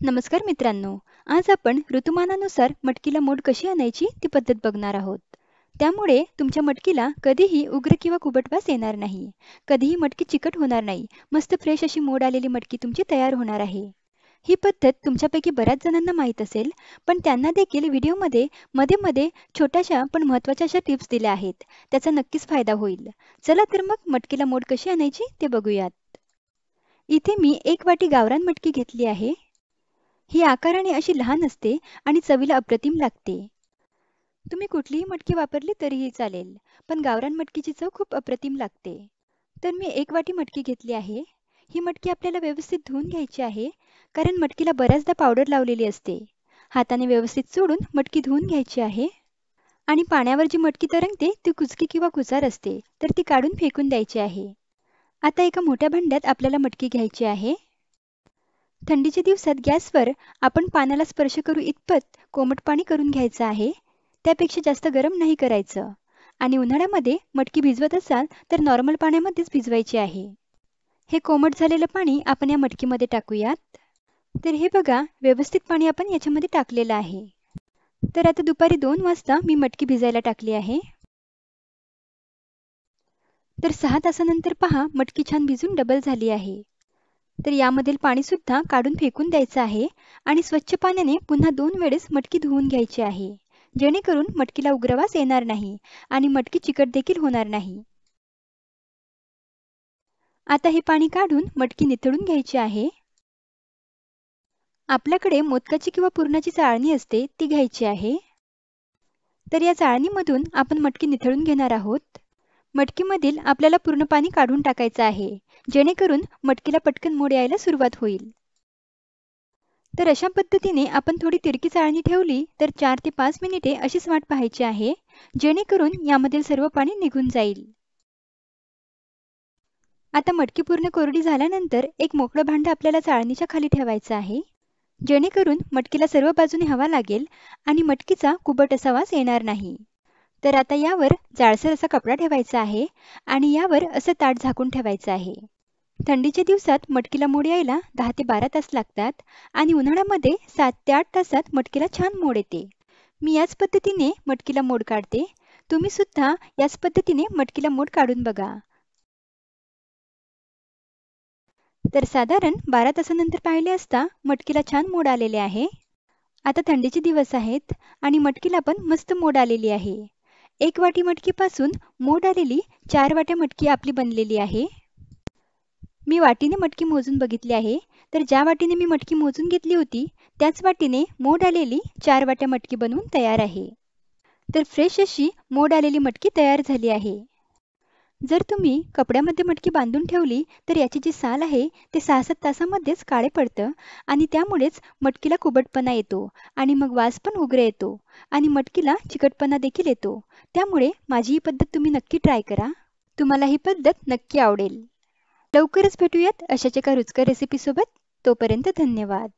नमस्कार मित्रांनो. आज आपण ऋतुमानानुसार मटकीला मोड कशी आणायची ती पद्धत बघणार आहोत. त्यामुळे तुमच्या मटकीला कधीही उग्र किंवा कुबट वास येणार नाही. कधीही मटकी चिकट होणार नाही. मस्त फ्रेश अशी मोड आलेली मटकी तुमची तयार होणार आहे. ही पद्धत तुमच्यापैकी बऱ्याच जणांना माहीत असेल, पण त्यांना देखील व्हिडिओमध्ये मध्ये-मध्ये छोट्याशा पण महत्त्वाच्या अशा टिप्स दिल्या आहेत. त्याचा नक्कीच फायदा होईल. चला तर मग मटकीला मोड कशी आणायची ते बघूयात. इथे मी 1 वाटी गावरान मटकी घेतली आहे. ही आकाराने अशी लहान असते आणि चवीला अप्रतिम लागते. तुम्ही कुठलीही मटकी वापरली तरीही चालेल, पण गावरान मटकीची चव खूप अप्रतिम लागते. तर मी 1 वाटी मटकी घेतली आहे. ही मटकी आपल्याला व्यवस्थित धुवून घ्यायची आहे, कारण मटकीला बऱ्याचदा पावडर लावलेली असते. हाताने व्यवस्थित चोळून मटकी धुवून घ्यायची आहे आणि पाण्यावर जी मटकी तरंगते ती कुचकी किंवा कुचार असते, तर ती काढून फेकून द्यायची आहे. आता एका मोठ्या भांड्यात आपल्याला मटकी घ्यायची आहे. थंडीच्या दिवसात गॅसवर आपण पाण्याला स्पर्श करू इतपत कोमट पाणी करून घ्यायचं आहे. त्यापेक्षा जास्त गरम नाही करायचं. आणि उन्हाळ्यामध्ये मटकी भिजवत असाल तर नॉर्मल पाण्यामध्येच भिजवायची आहे. हे कोमट झालेलं पाणी आपण या मटकीमध्ये टाकूयात. तर हे बघा, व्यवस्थित पाणी आपण याच्यामध्ये टाकलेलं आहे. तर आता दुपारी 2 वाजता मी मटकी भिजायला टाकली आहे. तर 6 तासानंतर पहा, मटकी छान भिजून डबल झाली आहे. तर यामधील पाणीसुद्धा काढून फेकून द्यायचं आहे आणि स्वच्छ पाण्याने पुन्हा 2 वेळेस मटकी धुवून घ्यायची आहे, जेणेकरून मटकीला उग्रवास येणार नाही आणि मटकी चिकट देखील होणार नाही. आता हे पाणी काढून मटकी निथळून घ्यायची आहे. आपल्याकडे मोदकाची किंवा पुरणाची चाळणी असते, ती घ्यायची आहे. तर या चाळणीमधून आपण मटकी निथळून घेणार आहोत. मटकीमधील आपल्याला पूर्ण पाणी काढून टाकायचं आहे, जेणेकरून मटकीला पटकन मोड यायला सुरुवात होईल. तर अशा पद्धतीने आपण थोडी तिरकी चाळणी ठेवली तर 4 ते 5 मिनिटे अशीच वाट पाहायची आहे, जेणेकरून यामधील सर्व पाणी निघून जाईल. आता मटकी पूर्ण कोरडी झाल्यानंतर एक मोकळं भांडं आपल्याला चाळणीच्या खाली ठेवायचं आहे, जेणेकरून मटकीला सर्व बाजूने हवा लागेल आणि मटकीचा कुबट असा वास येणार नाही. तर आता यावर जाडसर असा कपडा ठेवायचा आहे आणि यावर असं ताट झाकून ठेवायचं आहे. थंडीच्या दिवसात मटकीला मोड यायला 10 ते 12 तास लागतात आणि उन्हाळ्यामध्ये 7 ते 8 तासात मटकीला छान मोड येते. मी याच पद्धतीने मटकीला मोड काढते. तुम्ही सुद्धा याच पद्धतीने मटकीला मोड काढून बघा. तर साधारण 12 तासानंतर पाहिले असता मटकीला छान मोड आलेले आहे. आता थंडीचे दिवस आहेत आणि मटकीला पण मस्त मोड आलेली आहे. 1 वाटी मटकीपासून मोड आलेली 4 वाट्या मटकी आपली बनलेली आहे. मी वाटीने मटकी मोजून बघितली आहे. तर ज्या वाटीने मी मटकी मोजून घेतली होती, त्याच वाटीने मोड आलेली 4 वाट्या मटकी बनवून तयार आहे. तर फ्रेश अशी मोड आलेली मटकी तयार झाली आहे. जर तुम्ही कपड्यामध्ये मटकी बांधून ठेवली, तर याची जी साल आहे ते 6-7 तासामध्येच काळे पडतं आणि त्यामुळेच मटकीला कुबटपणा येतो आणि मग वास पण उग्र येतो आणि मटकीला चिकटपणा देखील येतो. त्यामुळे माझी ही पद्धत तुम्ही नक्की ट्राय करा. तुम्हाला ही पद्धत नक्की आवडेल. लवकरच भेटूयात अशाच एका रुचकर रेसिपीसोबत. तोपर्यंत धन्यवाद.